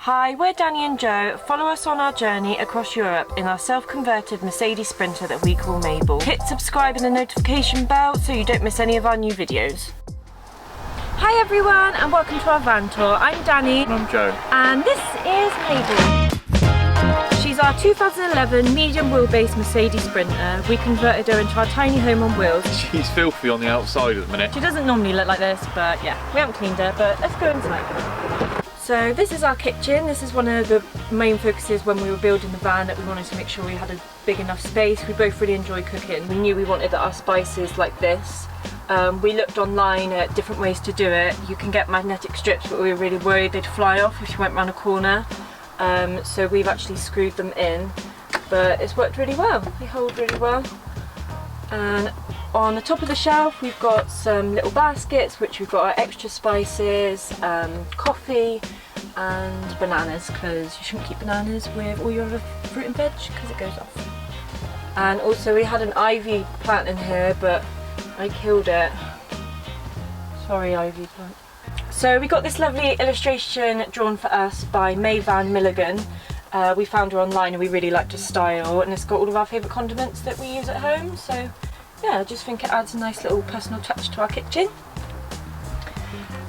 Hi, we're Danni and Joe. Follow us on our journey across Europe in our self-converted Mercedes Sprinter that we call Mabel. Hit subscribe and the notification bell so you don't miss any of our new videos. Hi everyone and welcome to our van tour. I'm Danni. And I'm Joe. And this is Mabel. She's our 2011 medium wheelbase Mercedes Sprinter. We converted her into our tiny home on wheels. She's filthy on the outside at the minute. She doesn't normally look like this, but yeah, we haven't cleaned her, but let's go inside. So this is our kitchen. This is one of the main focuses when we were building the van, that we wanted to make sure we had a big enough space. We both really enjoy cooking. We knew we wanted our spices like this. We looked online at different ways to do it. You can get magnetic strips, but we were really worried they'd fly off if you went round a corner. So we've actually screwed them in, but it's worked really well. They hold really well. And on the top of the shelf we've got some little baskets which we've got our extra spices, coffee and bananas, because you shouldn't keep bananas with all your other fruit and veg because it goes off. And also we had an ivy plant in here but I killed it. Sorry, ivy plant. So we got this lovely illustration drawn for us by Mabel. We found her online and we really liked her style, and it's got all of our favourite condiments that we use at home, so yeah, I just think it adds a nice little personal touch to our kitchen.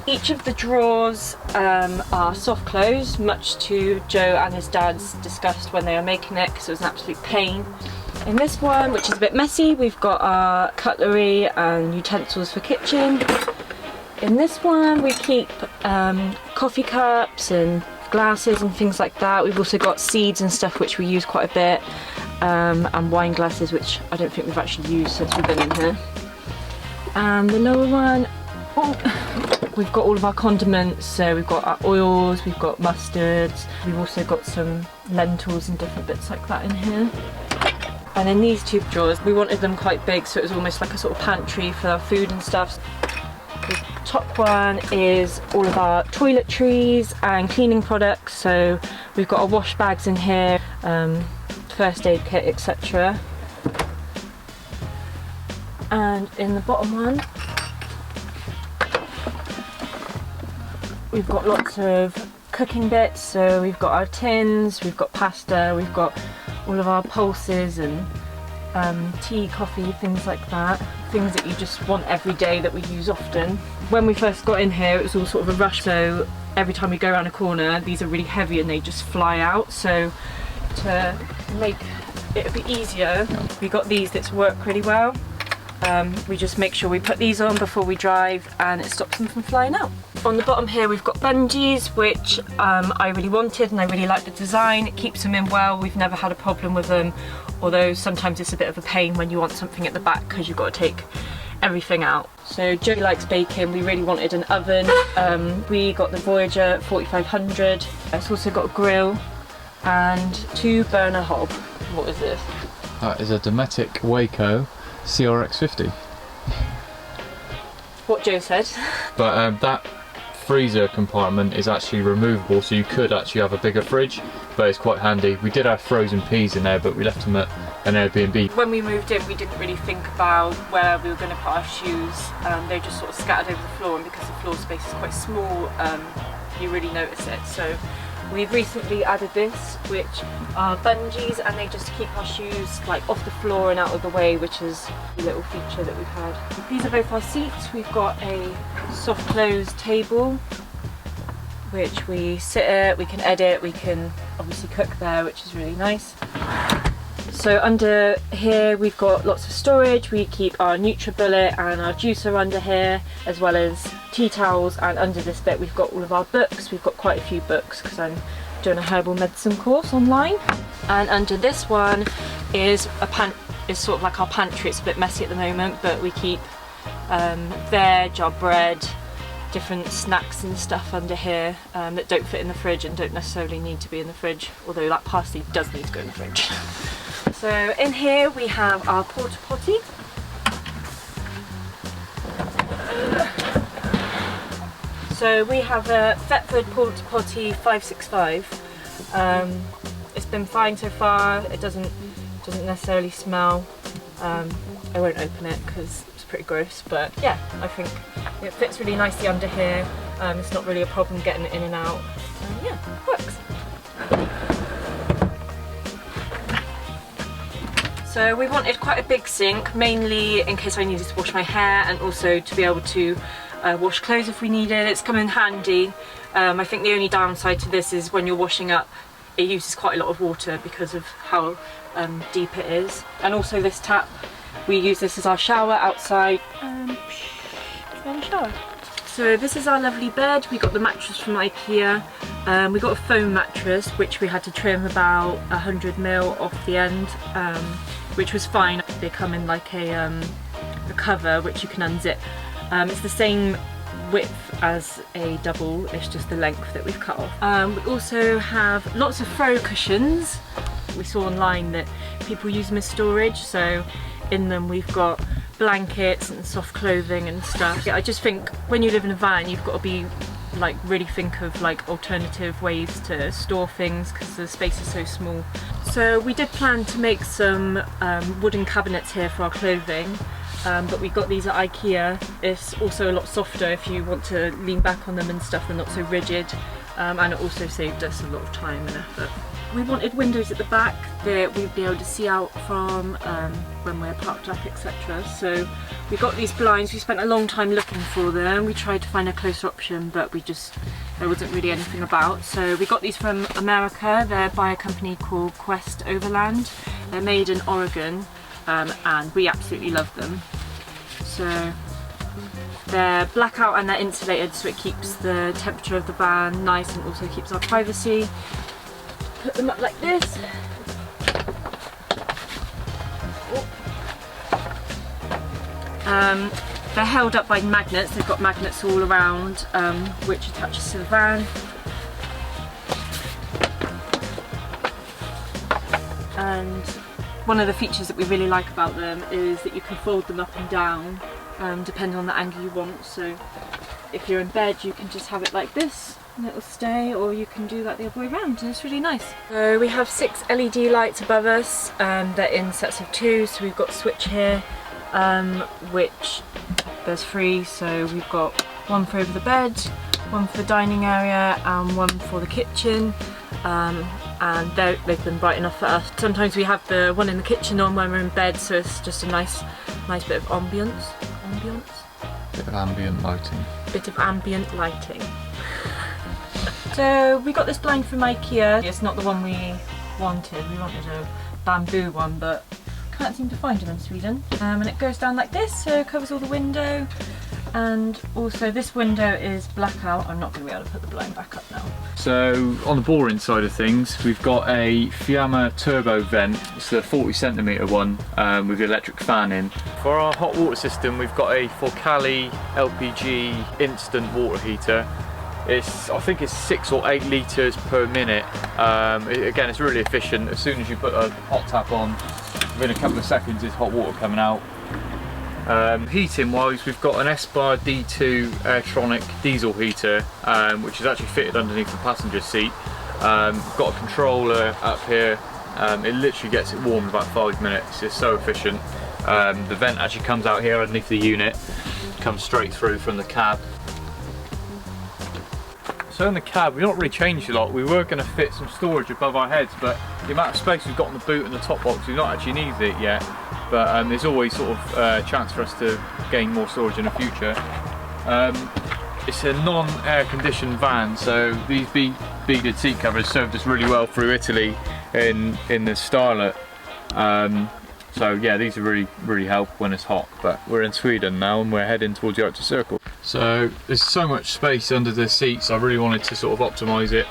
Each of the drawers are soft close, much to Joe and his dad's disgust when they were making it because it was an absolute pain. In this one, which is a bit messy, we've got our cutlery and utensils for kitchen. In this one we keep coffee cups and glasses and things like that. We've also got seeds and stuff which we use quite a bit, and wine glasses which I don't think we've actually used since we've been in here. And the lower one, we've got all of our condiments, so we've got our oils, we've got mustards, we've also got some lentils and different bits like that in here. And in these two drawers, we wanted them quite big, so it was almost like a sort of pantry for our food and stuff. The top one is all of our toiletries and cleaning products, so we've got our wash bags in here, first aid kit, etc. And in the bottom one we've got lots of cooking bits, so we've got our tins, we've got pasta, we've got all of our pulses and tea, coffee, things like that. Things that you just want every day that we use often. When we first got in here it was all sort of a rush, so every time we go around a corner these are really heavy and they just fly out, so to make it a bit easier we got these that work really well. We just make sure we put these on before we drive and it stops them from flying out. On the bottom here we've got bungees, which I really wanted and I really like the design. It keeps them in well, we've never had a problem with them, although sometimes it's a bit of a pain when you want something at the back because you've got to take everything out. So Joe likes baking, we really wanted an oven. We got the Voyager 4500. It's also got a grill and 2-burner hob. What is this? That is a Dometic Waco CRX50. What Joe said. But that freezer compartment is actually removable, so you could actually have a bigger fridge, but it's quite handy. We did have frozen peas in there, but we left them at an Airbnb. When we moved in we didn't really think about where we were going to put our shoes. They just sort of scattered over the floor, and because the floor space is quite small you really notice it. So we've recently added this, which are bungees, and they just keep our shoes like off the floor and out of the way, which is a little feature that we've had. These are both our seats. We've got a soft close table which we sit at, we can edit, we can obviously cook there, which is really nice. So under here we've got lots of storage. We keep our NutriBullet and our juicer under here, as well as tea towels, and under this bit we've got all of our books. We've got quite a few books because I'm doing a herbal medicine course online. And under this one is is sort of like our pantry. It's a bit messy at the moment, but we keep veg, our bread, different snacks and stuff under here that don't fit in the fridge and don't necessarily need to be in the fridge, although that parsley does need to go in the fridge. So in here we have our porta potty. So we have a Thetford porta potty 565. It's been fine so far. It doesn't necessarily smell. I won't open it because it's pretty gross, but yeah, I think it fits really nicely under here. It's not really a problem getting it in and out. Yeah, it works. So we wanted quite a big sink, mainly in case I needed to wash my hair and also to be able to wash clothes if we needed. It's come in handy. I think the only downside to this is when you're washing up, it uses quite a lot of water because of how deep it is. And also this tap, we use this as our shower outside. Shower. So this is our lovely bed. We got the mattress from IKEA. We got a foam mattress which we had to trim about 100mm off the end, which was fine. They come in like a cover which you can unzip. It's the same width as a double, it's just the length that we've cut off. We also have lots of throw cushions. We saw online that people use them as storage, so in them we've got blankets and soft clothing and stuff. Yeah, I just think when you live in a van you've got to be like really think of like alternative ways to store things because the space is so small. So we did plan to make some wooden cabinets here for our clothing, but we got these at IKEA. It's also a lot softer if you want to lean back on them and stuff, they're not so rigid, and it also saved us a lot of time and effort. We wanted windows at the back that we'd be able to see out from when we're parked up, etc. So we got these blinds. We spent a long time looking for them. We tried to find a closer option, but there wasn't really anything about. So we got these from America. They're by a company called Quest Overland. They're made in Oregon, and we absolutely love them. So they're blackout and they're insulated, so it keeps the temperature of the van nice and also keeps our privacy. Put them up like this. They're held up by magnets. They've got magnets all around, which attaches to the van. And one of the features that we really like about them is that you can fold them up and down, depending on the angle you want. So if you're in bed, you can just have it like this and it'll stay, or you can do that the other way around, and it's really nice. So we have 6 LED lights above us. They're in sets of 2, so we've got a switch here, which there's 3, so we've got one for over the bed, one for the dining area, and one for the kitchen. And they've been bright enough for us. Sometimes we have the one in the kitchen on when we're in bed, so it's just a nice bit of ambience. Bit of ambient lighting. Bit of ambient lighting. So we got this blind from IKEA. It's not the one we wanted. We wanted a bamboo one, but can't seem to find them in Sweden. And it goes down like this, so it covers all the window. And also this window is blackout. I'm not going to be able to put the blind back up now. So on the boring side of things, we've got a Fiamma turbo vent. It's the 40cm one with the electric fan in. For our hot water system, we've got a Forcali LPG instant water heater. I think it's 6 or 8 litres per minute. Again, it's really efficient. As soon as you put a hot tap on, within a couple of seconds there's hot water coming out. Heating wise, we've got an S-Bar D2 Airtronic diesel heater, which is actually fitted underneath the passenger seat. We've got a controller up here. It literally gets it warm in about 5 minutes. It's so efficient. The vent actually comes out here underneath the unit, comes straight through from the cab. So in the cab, we've not really changed a lot. We were going to fit some storage above our heads, but the amount of space we've got on the boot and the top box, we've not actually needed it yet. But there's always sort of a chance for us to gain more storage in the future. It's a non-air conditioned van, so these beaded seat covers served us really well through Italy in the Starlet. So yeah, these are really help when it's hot. But we're in Sweden now and we're heading towards the Arctic Circle. So there's so much space under the seats, I really wanted to sort of optimise it.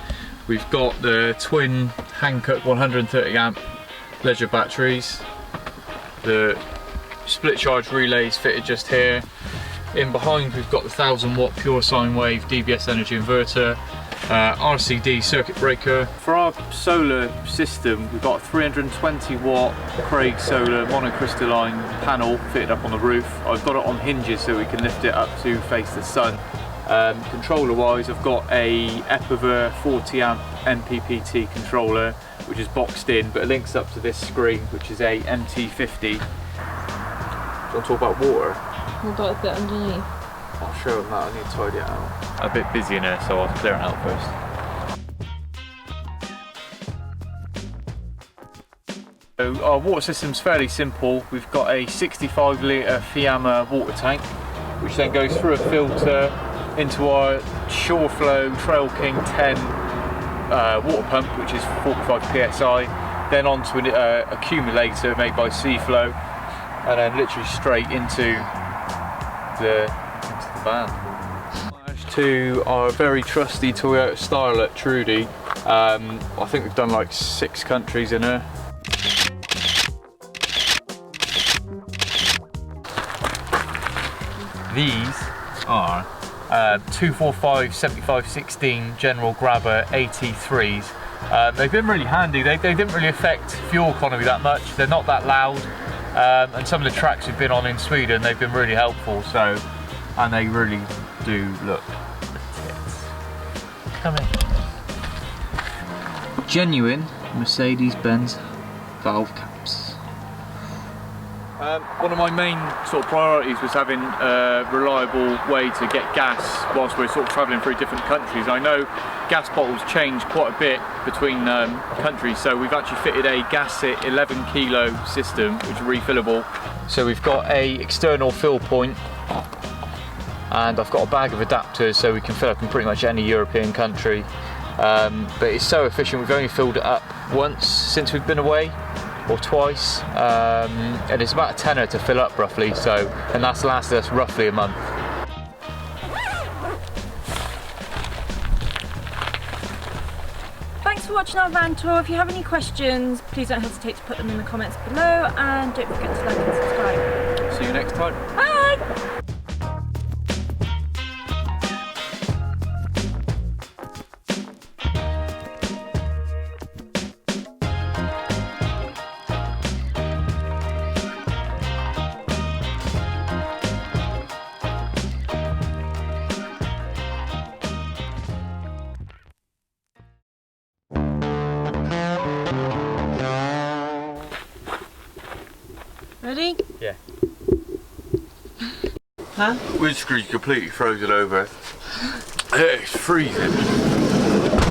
We've got the twin Hankook 130 amp Leisure batteries. The split charge relays fitted just here. In behind we've got the 1000 watt pure sine wave DBS energy inverter, RCD circuit breaker. For our solar system, we've got a 320 watt Craig solar monocrystalline panel fitted up on the roof. I've got it on hinges so we can lift it up to face the sun. Controller wise, I've got a Epiver 40 amp MPPT controller, which is boxed in, but it links up to this screen, which is a MT50. Do you want to talk about water? We've got a bit underneath. I'll show them that, I need to tidy it out. A bit busy in here, so I'll clear it out first. So our water system's fairly simple. We've got a 65 litre Fiamma water tank, which then goes through a filter into our Shoreflow Trail King 10 water pump, which is 45 psi, then onto an accumulator made by Seaflow, and then literally straight into the van. To our very trusty Toyota Starlet Trudy. I think we've done like 6 countries in her. These are 245 7516 General Grabber AT3s. They've been really handy. They didn't really affect fuel economy that much. They're not that loud, and some of the tracks we've been on in Sweden, they've been really helpful. So, and they really do look tits. Come in. Genuine Mercedes-Benz valve caps. One of my main sort of priorities was having a reliable way to get gas whilst we're sort of travelling through different countries. I know gas bottles change quite a bit between countries, so we've actually fitted a Gasit 11 kilo system, which is refillable. So we've got a external fill point, and I've got a bag of adapters so we can fill up in pretty much any European country. But it's so efficient. We've only filled it up once since we've been away, or twice, and it's about a tenner to fill up roughly, so, and that's lasted us roughly a month. Thanks for watching our van tour. If you have any questions, please don't hesitate to put them in the comments below, and don't forget to like and subscribe. See you next time. Bye! Ready? Yeah. Huh? Windscreen completely frozen over. It's freezing.